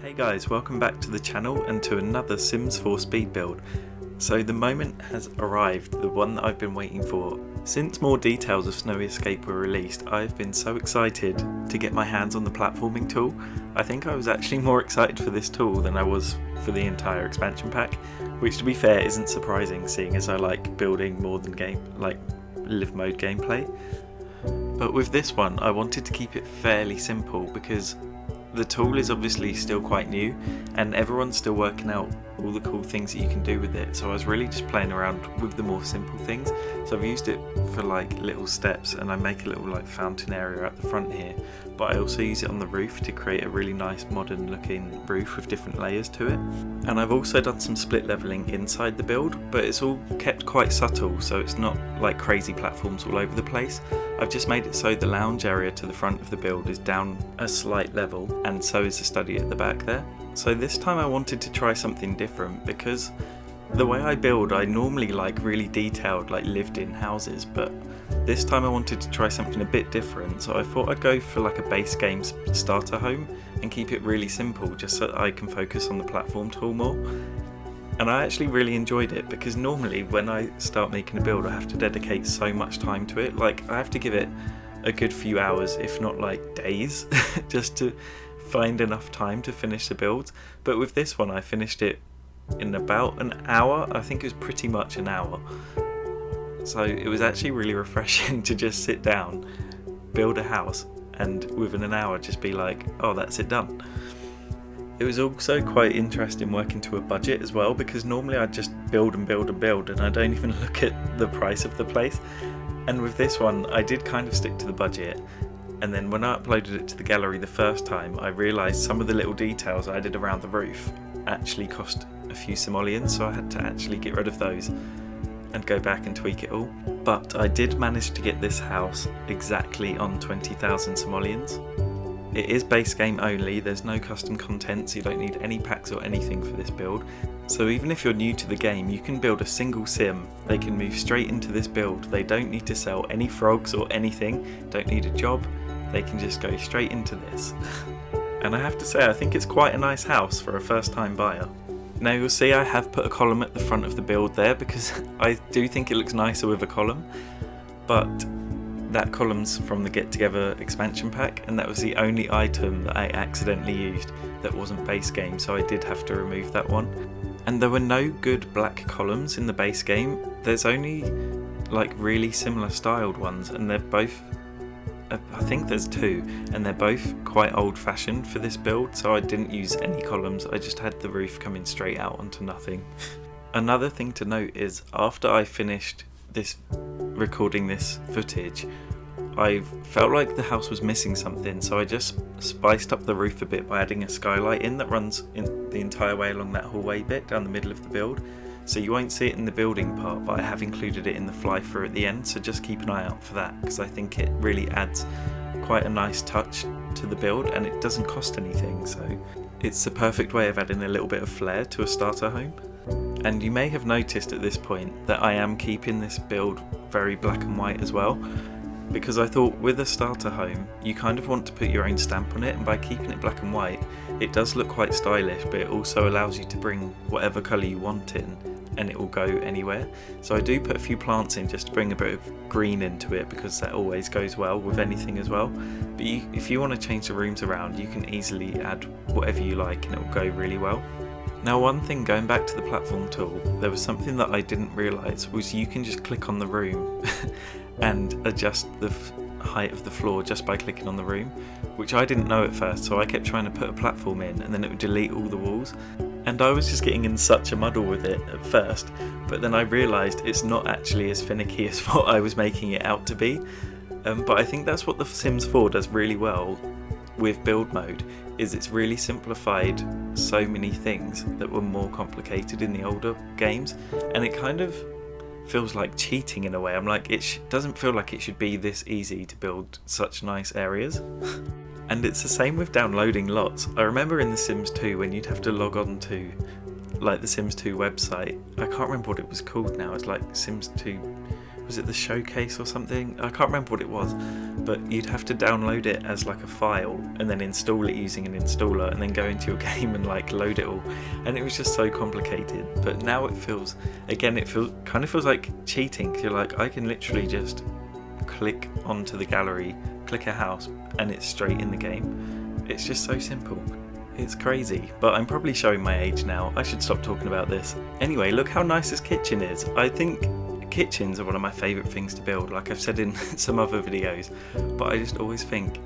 Hey guys, welcome back to the channel and to another Sims 4 speed build. So the moment has arrived, the one that I've been waiting for. Since more details of Snowy Escape were released, I've been so excited to get my hands on the platforming tool. I think I was actually more excited for this tool than I was for the entire expansion pack, which to be fair isn't surprising seeing as I like building more than live mode gameplay. But with this one I wanted to keep it fairly simple because the tool is obviously still quite new and everyone's still working out all the cool things that you can do with it, so I was really just playing around with the more simple things. So I've used it for like little steps, and I make a little like fountain area at the front here, but I also use it on the roof to create a really nice modern looking roof with different layers to it. And I've also done some split leveling inside the build, but it's all kept quite subtle, so it's not like crazy platforms all over the place. I've just made it so the lounge area to the front of the build is down a slight level, and so is the study at the back there. So this time I wanted to try something different because the way I build, I normally like really detailed like lived in houses, but this time I wanted to try something a bit different, so I thought I'd go for like a base game starter home and keep it really simple just so that I can focus on the platform tool more. And I actually really enjoyed it because normally when I start making a build I have to dedicate so much time to it, like I have to give it a good few hours if not like days just to find enough time to finish the build. But with this one I finished it in about an hour. I think it was pretty much an hour, so it was actually really refreshing to just sit down, build a house, and within an hour just be like, oh, that's it, done. It was also quite interesting working to a budget as well, because normally I just build and build and build and I don't even look at the price of the place, and with this one I did kind of stick to the budget. And then when I uploaded it to the gallery the first time, I realised some of the little details I did around the roof actually cost a few simoleons, so I had to actually get rid of those and go back and tweak it all. But I did manage to get this house exactly on 20,000 simoleons. It is base game only, there's no custom content, so you don't need any packs or anything for this build. So even if you're new to the game, you can build a single sim. They can move straight into this build. They don't need to sell any frogs or anything, don't need a job. They can just go straight into this. And I have to say, I think it's quite a nice house for a first time buyer. Now you'll see I have put a column at the front of the build there because I do think it looks nicer with a column, but that column's from the Get Together expansion pack, and that was the only item that I accidentally used that wasn't base game, so I did have to remove that one. And there were no good black columns in the base game. There's only like really similar styled ones, and they're both, I think there's two, and they're both quite old-fashioned for this build, so I didn't use any columns. I just had the roof coming straight out onto nothing. Another thing to note is after I finished recording this footage, I felt like the house was missing something, so I just spiced up the roof a bit by adding a skylight in that runs in the entire way along that hallway bit down the middle of the build. So you won't see it in the building part, but I have included it in the fly through at the end, so just keep an eye out for that because I think it really adds quite a nice touch to the build and it doesn't cost anything, so it's the perfect way of adding a little bit of flair to a starter home. And you may have noticed at this point that I am keeping this build very black and white as well, because I thought with a starter home you kind of want to put your own stamp on it, and by keeping it black and white it does look quite stylish, but it also allows you to bring whatever colour you want in and it will go anywhere. So I do put a few plants in just to bring a bit of green into it because that always goes well with anything as well. But if you want to change the rooms around, you can easily add whatever you like and it will go really well. Now one thing, going back to the platform tool, there was something that I didn't realise was you can just click on the room and adjust the height of the floor just by clicking on the room, which I didn't know at first, so I kept trying to put a platform in and then it would delete all the walls. And I was just getting in such a muddle with it at first, but then I realised it's not actually as finicky as what I was making it out to be. But I think that's what The Sims 4 does really well with build mode, is it's really simplified so many things that were more complicated in the older games, and it kind of feels like cheating in a way. I'm like, it doesn't feel like it should be this easy to build such nice areas. And it's the same with downloading lots. I remember in The Sims 2 when you'd have to log on to like the Sims 2 website, I can't remember what it was called now, it's like Sims 2 was it the Showcase or something? I can't remember what it was, but you'd have to download it as like a file and then install it using an installer and then go into your game and like load it all, and it was just so complicated. But now it feels kind of feels like cheating, because you're like, I can literally just click onto the gallery, click a house, and it's straight in the game. It's just so simple. It's crazy, but I'm probably showing my age now. I should stop talking about this. Anyway, look how nice this kitchen is. I think kitchens are one of my favourite things to build, like I've said in some other videos, but I just always think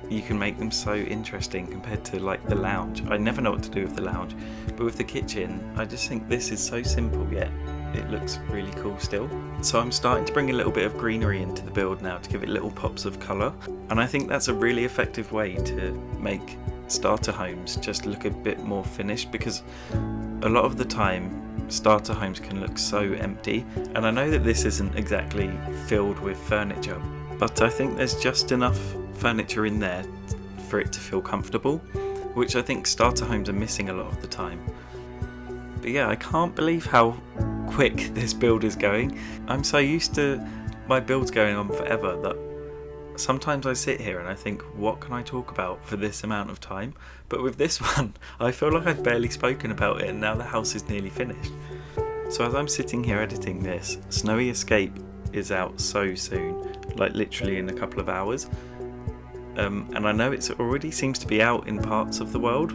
you can make them so interesting compared to like the lounge. I never know what to do with the lounge, but with the kitchen, I just think this is so simple, yet it looks really cool still. So I'm starting to bring a little bit of greenery into the build now to give it little pops of colour, and I think that's a really effective way to make starter homes just look a bit more finished, because a lot of the time starter homes can look so empty, and I know that this isn't exactly filled with furniture, but I think there's just enough furniture in there for it to feel comfortable, which I think starter homes are missing a lot of the time. But yeah, I can't believe how quick this build is going. I'm so used to my builds going on forever that sometimes I sit here and I think, what can I talk about for this amount of time? But with this one, I feel like I've barely spoken about it, and now the house is nearly finished. So as I'm sitting here editing this, Snowy Escape is out so soon, like literally in a couple of hours. And I know it already seems to be out in parts of the world.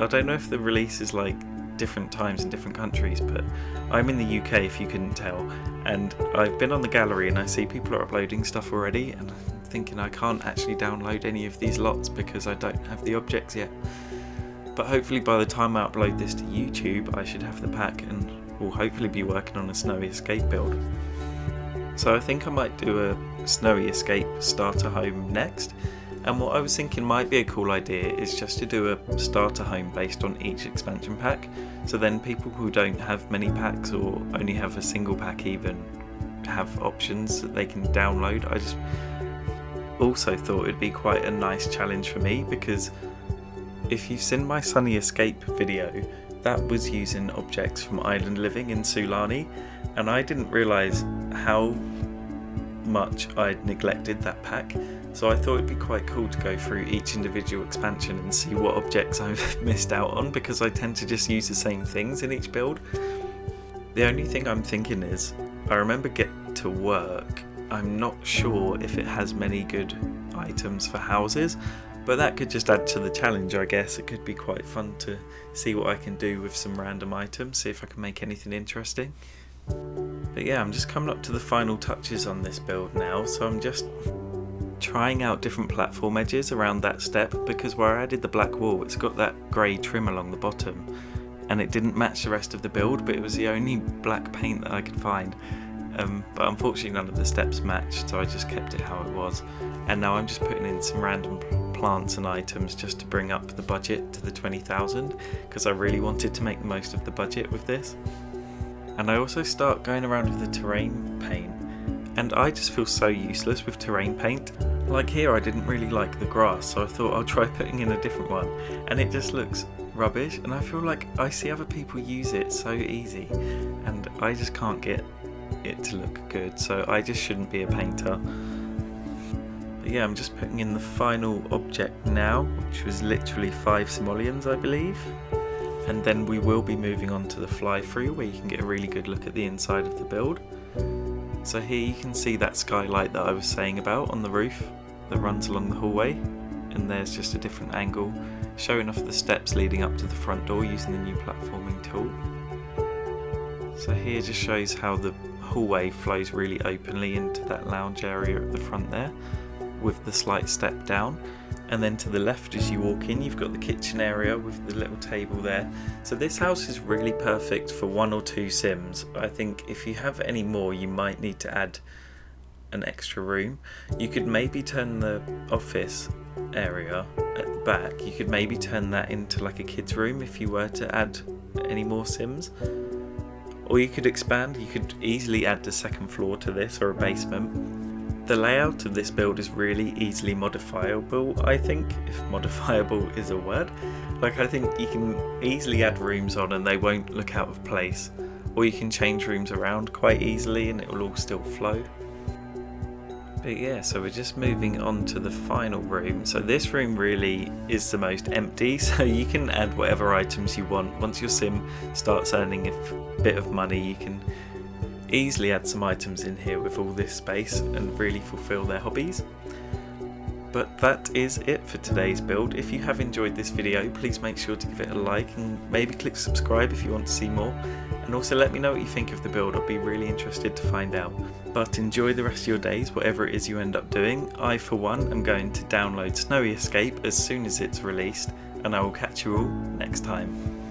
I don't know if the release is like different times in different countries, but I'm in the UK if you couldn't tell, and I've been on the gallery and I see people are uploading stuff already, and I'm thinking I can't actually download any of these lots because I don't have the objects yet. But hopefully by the time I upload this to YouTube, I should have the pack and will hopefully be working on a Snowy Escape build. So I think I might do a Snowy Escape starter home next. And what I was thinking might be a cool idea is just to do a starter home based on each expansion pack, so then people who don't have many packs or only have a single pack even have options that they can download. I just also thought it'd be quite a nice challenge for me, because if you've seen my Sunny Escape video, that was using objects from Island Living in Sulani, and I didn't realise how much I'd neglected that pack, so I thought it'd be quite cool to go through each individual expansion and see what objects I've missed out on, because I tend to just use the same things in each build. The only thing I'm thinking is, I remember Get to Work, I'm not sure if it has many good items for houses, but that could just add to the challenge, I guess. It could be quite fun to see what I can do with some random items, see if I can make anything interesting. But yeah, I'm just coming up to the final touches on this build now, so I'm just trying out different platform edges around that step, because where I added the black wall, it's got that grey trim along the bottom, and it didn't match the rest of the build, but it was the only black paint that I could find. But unfortunately none of the steps matched, so I just kept it how it was, and now I'm just putting in some random plants and items just to bring up the budget to the 20,000, because I really wanted to make the most of the budget with this. And I also start going around with the terrain paint, and I just feel so useless with terrain paint. Like here I didn't really like the grass, so I thought I'll try putting in a different one, and it just looks rubbish, and I feel like I see other people use it so easy, and I just can't get it to look good, so I just shouldn't be a painter. But yeah, I'm just putting in the final object now, which was literally 5 simoleons, I believe. And then we will be moving on to the fly-through, where you can get a really good look at the inside of the build. So here you can see that skylight that I was saying about on the roof that runs along the hallway, and there's just a different angle showing off the steps leading up to the front door using the new platforming tool. So here just shows how the hallway flows really openly into that lounge area at the front there, with the slight step down. And then to the left as you walk in, you've got the kitchen area with the little table there. So this house is really perfect for 1 or 2 Sims. I think if you have any more, you might need to add an extra room. You could maybe turn the office area at the back, you could maybe turn that into like a kid's room if you were to add any more Sims. Or you could expand, you could easily add the second floor to this, or a basement. The layout of this build is really easily modifiable, I think, if modifiable is a word. Like, I think you can easily add rooms on and they won't look out of place. or you can change rooms around quite easily and it will all still flow. But yeah, so we're just moving on to the final room. So this room really is the most empty, so you can add whatever items you want. Once your sim starts earning a bit of money, you can easily add some items in here with all this space and really fulfill their hobbies. But that is it for today's build. If you have enjoyed this video, please make sure to give it a like and maybe click subscribe if you want to see more. And also let me know what you think of the build, I'd be really interested to find out. But enjoy the rest of your days, whatever it is you end up doing. I, for one, am going to download Snowy Escape as soon as it's released, and I will catch you all next time.